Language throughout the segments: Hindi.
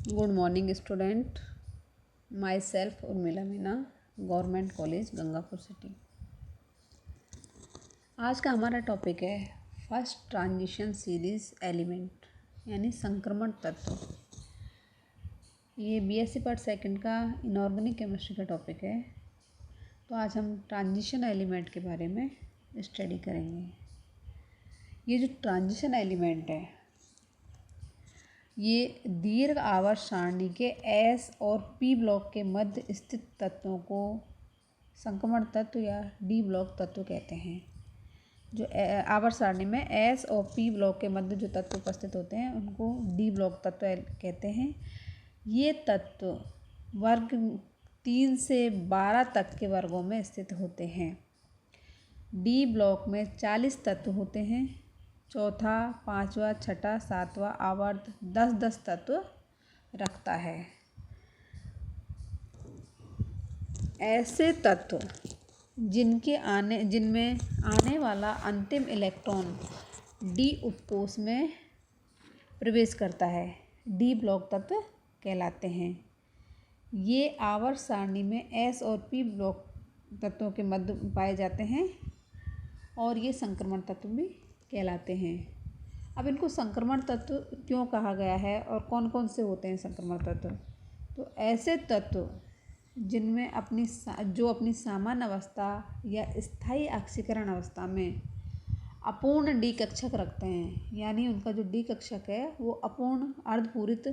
Good morning student. My self Urmila Meena, government college Gangapur city. आज का हमारा टॉपिक है फर्स्ट ट्रांजिशन सीरीज एलिमेंट यानी संक्रमण तत्व। ये बीएससी पार्ट सेकंड का इनऑर्गेनिक केमिस्ट्री का टॉपिक है। तो आज हम ट्रांजिशन एलिमेंट के बारे में स्टडी करेंगे। ये जो ट्रांजिशन एलिमेंट है ये दीर्घ आवर्त सारणी के एस और पी ब्लॉक के मध्य स्थित तत्वों को संक्रमण तत्व या डी ब्लॉक तत्व कहते हैं। जो आवर्त सारणी में एस और पी ब्लॉक के मध्य जो तत्व उपस्थित होते हैं उनको डी ब्लॉक तत्व कहते हैं। ये तत्व वर्ग 3 से 12 तक के वर्गों में स्थित होते हैं। डी ब्लॉक में 40 तत्व होते हैं। चौथा, पांचवा, छठा, सातवां आवर्त 10-10 तत्व रखता है। ऐसे तत्व जिनमें आने वाला अंतिम इलेक्ट्रॉन डी उपकोष में प्रवेश करता है डी ब्लॉक तत्व कहलाते हैं। ये आवर्त सारणी में एस और पी ब्लॉक तत्वों के मध्य पाए जाते हैं और ये संक्रमण तत्व भी कहलाते हैं। अब इनको संक्रमण तत्व क्यों कहा गया है और कौन कौन से होते हैं संक्रमण तत्व? तो ऐसे तत्व जिनमें अपनी सामान्य अवस्था या स्थायी ऑक्सीकरण अवस्था में अपूर्ण डी कक्षक रखते हैं, यानी उनका जो डी कक्षक है वो अपूर्ण अर्धपूरित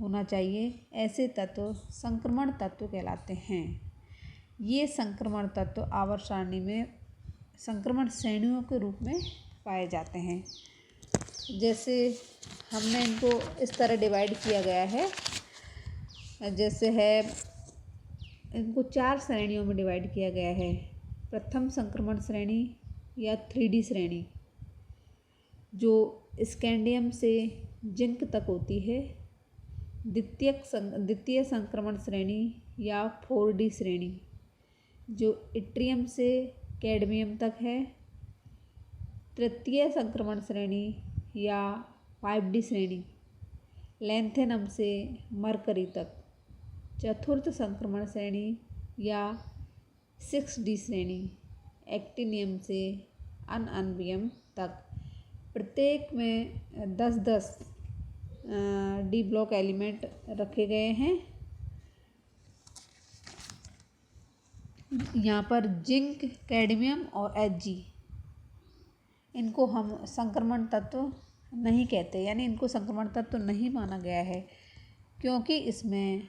होना चाहिए। ऐसे तत्व संक्रमण तत्व कहलाते हैं। ये संक्रमण तत्व आवर्त सारणी में संक्रमण श्रेणियों के रूप में पाए जाते हैं। जैसे हमने इनको इस तरह डिवाइड किया गया है, जैसे है इनको 4 श्रेणियों में डिवाइड किया गया है। प्रथम संक्रमण श्रेणी या 3D श्रेणी जो स्कैंडियम से जिंक तक होती है। द्वितीय संक्रमण श्रेणी या 4D श्रेणी जो इट्रियम से कैडमियम तक है। तृतीय संक्रमण श्रेणी या 5D श्रेणी लैंथेनम से मरकरी तक। चतुर्थ संक्रमण श्रेणी या 6D श्रेणी एक्टिनियम से अनअनबियम तक। प्रत्येक में 10-10 डी ब्लॉक एलिमेंट रखे गए हैं। यहाँ पर जिंक, कैडमियम और Hg इनको हम संक्रमण तत्व नहीं कहते, यानी इनको संक्रमण तत्व नहीं माना गया है क्योंकि इसमें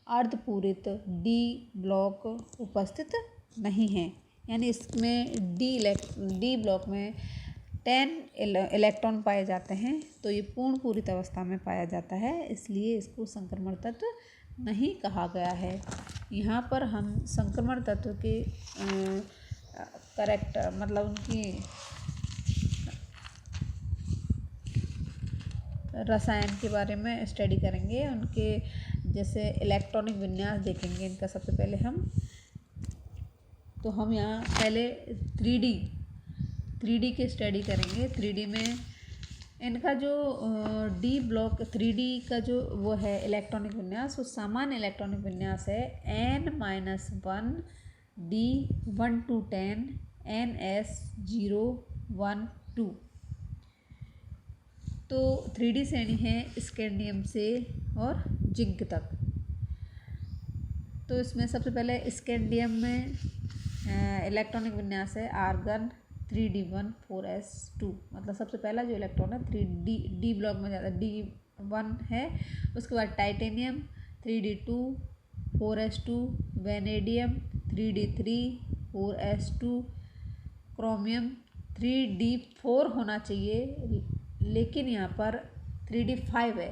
अर्धपूरित डी ब्लॉक उपस्थित नहीं है। यानी इसमें डी ब्लॉक में 10 इलेक्ट्रॉन पाए जाते हैं, तो ये पूर्ण पूरित अवस्था में पाया जाता है, इसलिए इसको संक्रमण तत्व नहीं कहा गया है। यहाँ पर हम संक्रमण तत्व के करैक्टर मतलब उनकी रसायन के बारे में स्टडी करेंगे। उनके जैसे इलेक्ट्रॉनिक विन्यास देखेंगे इनका। सबसे पहले हम यहाँ पहले 3D के स्टडी करेंगे। 3D में इनका जो डी ब्लॉक 3D का जो वो है इलेक्ट्रॉनिक विन्यास, वो सामान्य इलेक्ट्रॉनिक विन्यास है N-1 D 1 to 10 NS 0 1 2। तो 3D श्रेणी है स्कैंडियम से और जिंक तक। तो इसमें सबसे पहले स्कैंडियम में इलेक्ट्रॉनिक विन्यास है आर्गन 3D1 4s2। मतलब सबसे पहला जो इलेक्ट्रॉन है 3D ब्लॉक में ज़्यादा D1 है। उसके बाद titanium 3D2 4s2, vanadium 3D3 4s2, chromium 3D4 होना चाहिए, लेकिन यहाँ पर 3D5 है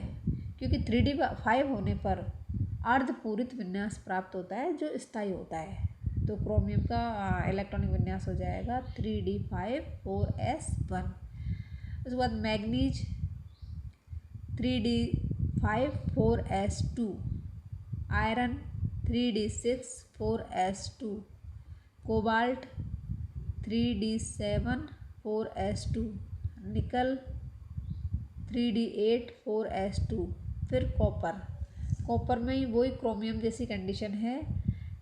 क्योंकि 3D5 होने पर अर्धपूरित विन्यास प्राप्त होता है जो स्थायी होता है। तो क्रोमियम का इलेक्ट्रॉनिक विन्यास हो जाएगा 3D5 4s1। उसके बाद manganese 3D5 4s2, iron 3D6 4s2, cobalt 3D7 4s2, निकल 3D8 4s2, फिर कॉपर में ही वही क्रोमियम जैसी कंडीशन है।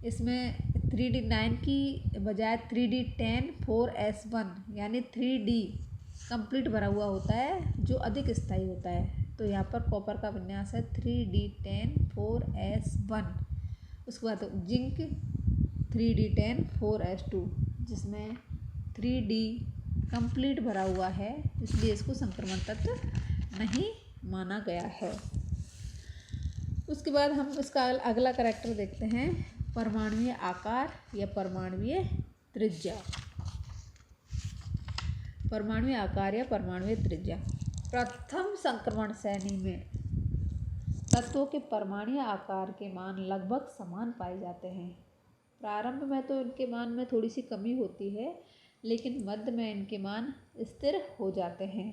इसमें 3D9 की बजाय 3D10 4s1 यानी 3D कंप्लीट भरा हुआ होता है जो अधिक स्थायी होता है। तो यहाँ पर कॉपर का विन्यास है 3D10 4s1। उसके बाद जिंक 3D10 4s2 जिसमें 3D कंप्लीट भरा हुआ है, इसलिए इसको संक्रमण तत्व नहीं माना गया है। उसके बाद हम इसका अगला करैक्टर देखते हैं, परमाणुीय आकार या परमाणुीय त्रिज्या। परमाणुीय आकार या परमाणुीय त्रिज्या। प्रथम संक्रमण श्रेणी में तत्वों के परमाणुीय आकार के मान लगभग समान पाए जाते हैं। प्रारंभ में तो इनके मान में थोड़ी सी कमी होती है, लेकिन मध्य में इनके मान स्थिर हो जाते हैं।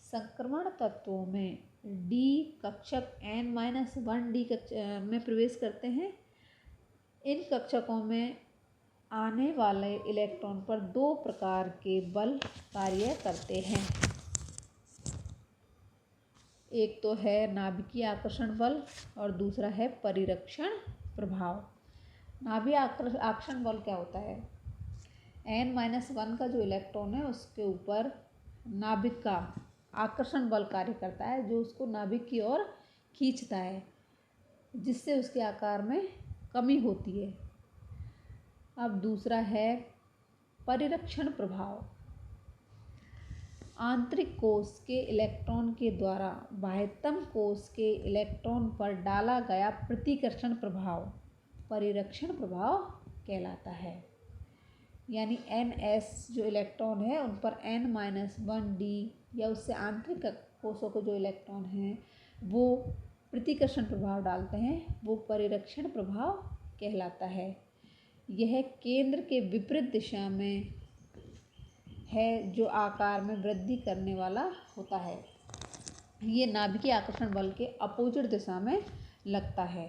संक्रमण तत्वों में D कक्षक n-1D में प्रवेश करते हैं। इन कक्षकों में आने वाले इलेक्ट्रॉन पर दो प्रकार के बल कार्य करते हैं। एक तो है नाभिकीय आकर्षण बल और दूसरा है परिरक्षण प्रभाव। नाभिकीय आकर्षण बल क्या होता है? n-1 का जो इलेक्ट्रॉन है उसके ऊपर नाभिक का आकर्षण बल कार्य करता है, जो उसको नाभिक की ओर खींचता है, जिससे उसके आकार में कमी होती है। अब दूसरा है परिरक्षण प्रभाव। आंतरिक कोश के इलेक्ट्रॉन के द्वारा बाह्यतम कोश के इलेक्ट्रॉन पर डाला गया प्रतिकर्षण प्रभाव परिरक्षण प्रभाव कहलाता है। यानी Ns जो इलेक्ट्रॉन है उन पर n-1D या उससे आंतरिक कोशों के जो इलेक्ट्रॉन हैं वो प्रतिकर्षण प्रभाव डालते हैं, वो परिरक्षण प्रभाव कहलाता है। यह केंद्र के विपरीत दिशा में है, जो आकार में वृद्धि करने वाला होता है। ये नाभिकीय आकर्षण बल के अपोजिट दिशा में लगता है।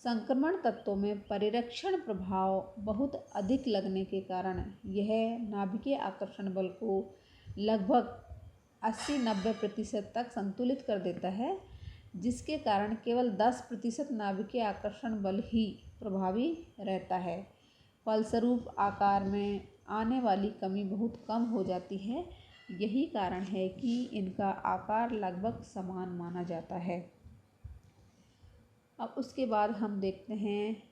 संक्रमण तत्वों में परिरक्षण प्रभाव बहुत अधिक लगने के कारण यह नाभिकीय आकर्षण बल को लगभग 80-90% तक संतुलित कर देता है, जिसके कारण केवल 10% नाभिकीय आकर्षण बल ही प्रभावी रहता है। फलस्वरूप आकार में आने वाली कमी बहुत कम हो जाती है। यही कारण है कि इनका आकार लगभग समान माना जाता है। अब उसके बाद हम देखते हैं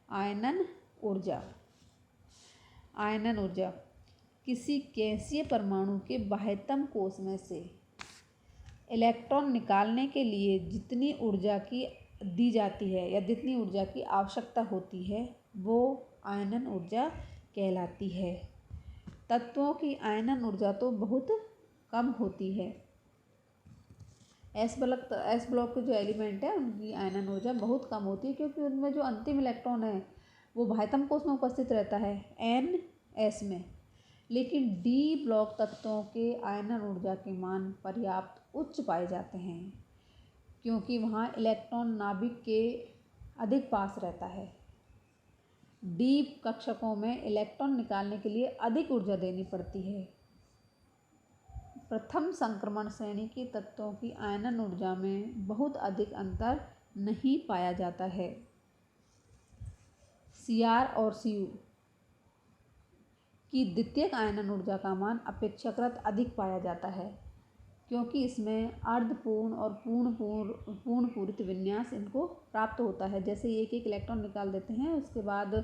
आयनन ऊर्जा। आयनन ऊर्जा किसी गैसीय परमाणु के बाह्यतम कोश में से इलेक्ट्रॉन निकालने के लिए जितनी ऊर्जा की दी जाती है या जितनी ऊर्जा की आवश्यकता होती है वो आयनन ऊर्जा कहलाती है। तत्वों की आयनन ऊर्जा तो बहुत कम होती है। एस ब्लॉक के जो एलिमेंट है उनकी आयनन ऊर्जा बहुत कम होती है, क्योंकि उनमें जो अंतिम इलेक्ट्रॉन है वो बाह्यतम कोश में उपस्थित रहता है Ns में। लेकिन डी ब्लॉक तत्वों के आयनन ऊर्जा के मान पर्याप्त उच्च पाए जाते हैं, क्योंकि वहाँ इलेक्ट्रॉन नाभिक के अधिक पास रहता है। डी कक्षकों में इलेक्ट्रॉन निकालने के लिए अधिक ऊर्जा देनी पड़ती है। प्रथम संक्रमण श्रेणी के तत्वों की आयनन ऊर्जा में बहुत अधिक अंतर नहीं पाया जाता है। Cr और Cu की द्वितीयक आयनन ऊर्जा का मान अपेक्षाकृत अधिक पाया जाता है, क्योंकि इसमें अर्धपूर्ण और पूर्ण पूरित विन्यास इनको प्राप्त होता है। जैसे एक एक इलेक्ट्रॉन निकाल देते हैं, उसके बाद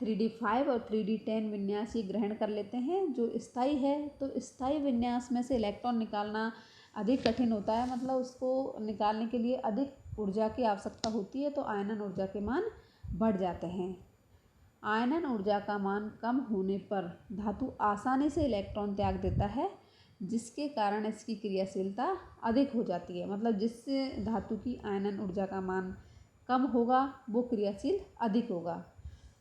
3D5 और 3D10 विन्यास ये ग्रहण कर लेते हैं जो स्थायी है। तो स्थायी विन्यास में से इलेक्ट्रॉन निकालना अधिक कठिन होता है, मतलब उसको निकालने के लिए अधिक ऊर्जा की आवश्यकता होती है, तो आयनन ऊर्जा के मान बढ़ जाते हैं। आयनन ऊर्जा का मान कम होने पर धातु आसानी से इलेक्ट्रॉन त्याग देता है, जिसके कारण इसकी क्रियाशीलता अधिक हो जाती है। मतलब जिससे धातु की आयनन ऊर्जा का मान कम होगा वो क्रियाशील अधिक होगा,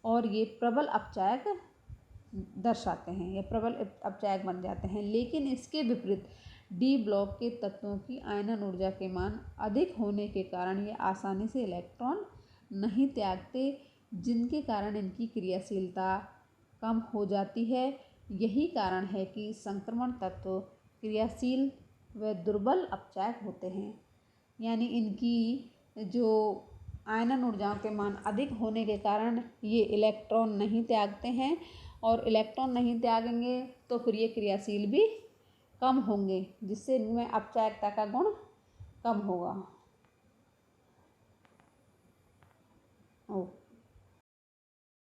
और ये प्रबल अपचायक दर्शाते हैं या प्रबल अपचायक बन जाते हैं। लेकिन इसके विपरीत डी ब्लॉक के तत्वों की आयनन ऊर्जा के मान अधिक होने के कारण ये आसानी से इलेक्ट्रॉन नहीं त्यागते, जिनके कारण इनकी क्रियाशीलता कम हो जाती है। यही कारण है कि संक्रमण तत्व क्रियाशील व दुर्बल अपचायक होते हैं। यानी इनकी जो आयनन ऊर्जाओं के मान अधिक होने के कारण ये इलेक्ट्रॉन नहीं त्यागते हैं, और इलेक्ट्रॉन नहीं त्यागेंगे तो फिर ये क्रियाशील भी कम होंगे, जिससे इनमें अपचायकता का गुण कम होगा। ओके।